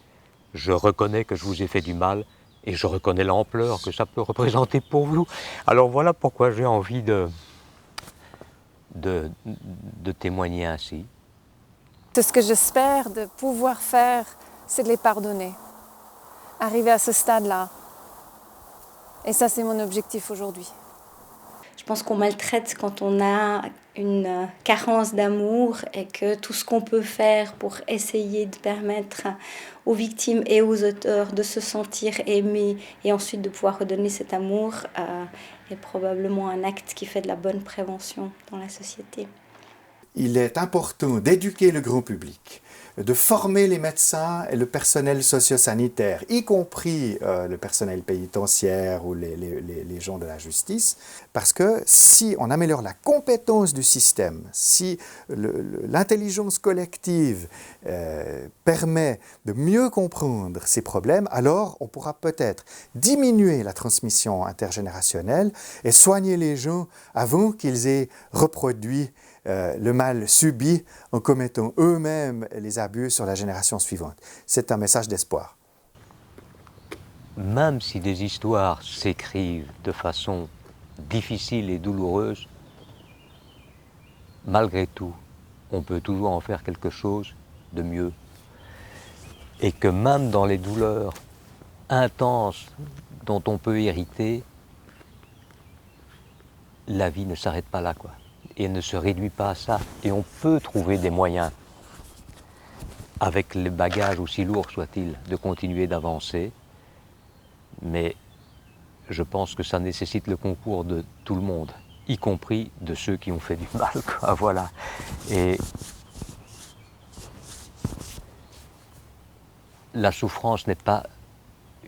je reconnais que je vous ai fait du mal et je reconnais l'ampleur que ça peut représenter pour vous. » Alors voilà pourquoi j'ai envie de témoigner ainsi. Tout ce que j'espère de pouvoir faire, c'est de les pardonner. Arriver à ce stade-là. Et ça, c'est mon objectif aujourd'hui. Je pense qu'on maltraite quand on a une carence d'amour et que tout ce qu'on peut faire pour essayer de permettre aux victimes et aux auteurs de se sentir aimés et ensuite de pouvoir redonner cet amour est probablement un acte qui fait de la bonne prévention dans la société. Il est important d'éduquer le grand public, de former les médecins et le personnel socio-sanitaire, y compris le personnel pénitentiaire ou les gens de la justice, parce que si on améliore la compétence du système, si l'intelligence collective permet de mieux comprendre ces problèmes, alors on pourra peut-être diminuer la transmission intergénérationnelle et soigner les gens avant qu'ils aient reproduit le mal subi en commettant eux-mêmes les abus sur la génération suivante. C'est un message d'espoir. Même si des histoires s'écrivent de façon difficile et douloureuse, malgré tout, on peut toujours en faire quelque chose de mieux. Et que même dans les douleurs intenses dont on peut hériter, la vie ne s'arrête pas là, quoi. Et elle ne se réduit pas à ça. Et on peut trouver des moyens, avec les bagages aussi lourds soient-ils, de continuer d'avancer. Mais je pense que ça nécessite le concours de tout le monde, y compris de ceux qui ont fait du mal, quoi. Voilà. Et la souffrance n'est pas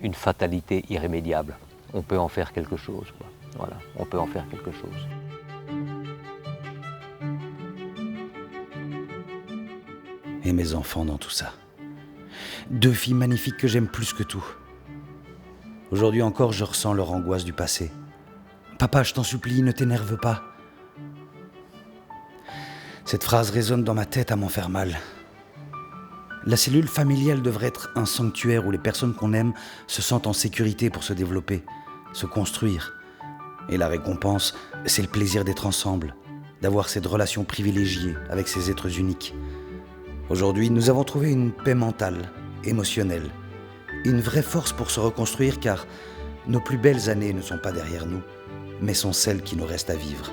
une fatalité irrémédiable. On peut en faire quelque chose, quoi. Voilà, on peut en faire quelque chose. Et mes enfants dans tout ça. 2 filles magnifiques que j'aime plus que tout. Aujourd'hui encore, je ressens leur angoisse du passé. Papa, je t'en supplie, ne t'énerve pas. Cette phrase résonne dans ma tête à m'en faire mal. La cellule familiale devrait être un sanctuaire où les personnes qu'on aime se sentent en sécurité pour se développer, se construire. Et la récompense, c'est le plaisir d'être ensemble, d'avoir cette relation privilégiée avec ces êtres uniques. Aujourd'hui, nous avons trouvé une paix mentale, émotionnelle, une vraie force pour se reconstruire car nos plus belles années ne sont pas derrière nous, mais sont celles qui nous restent à vivre.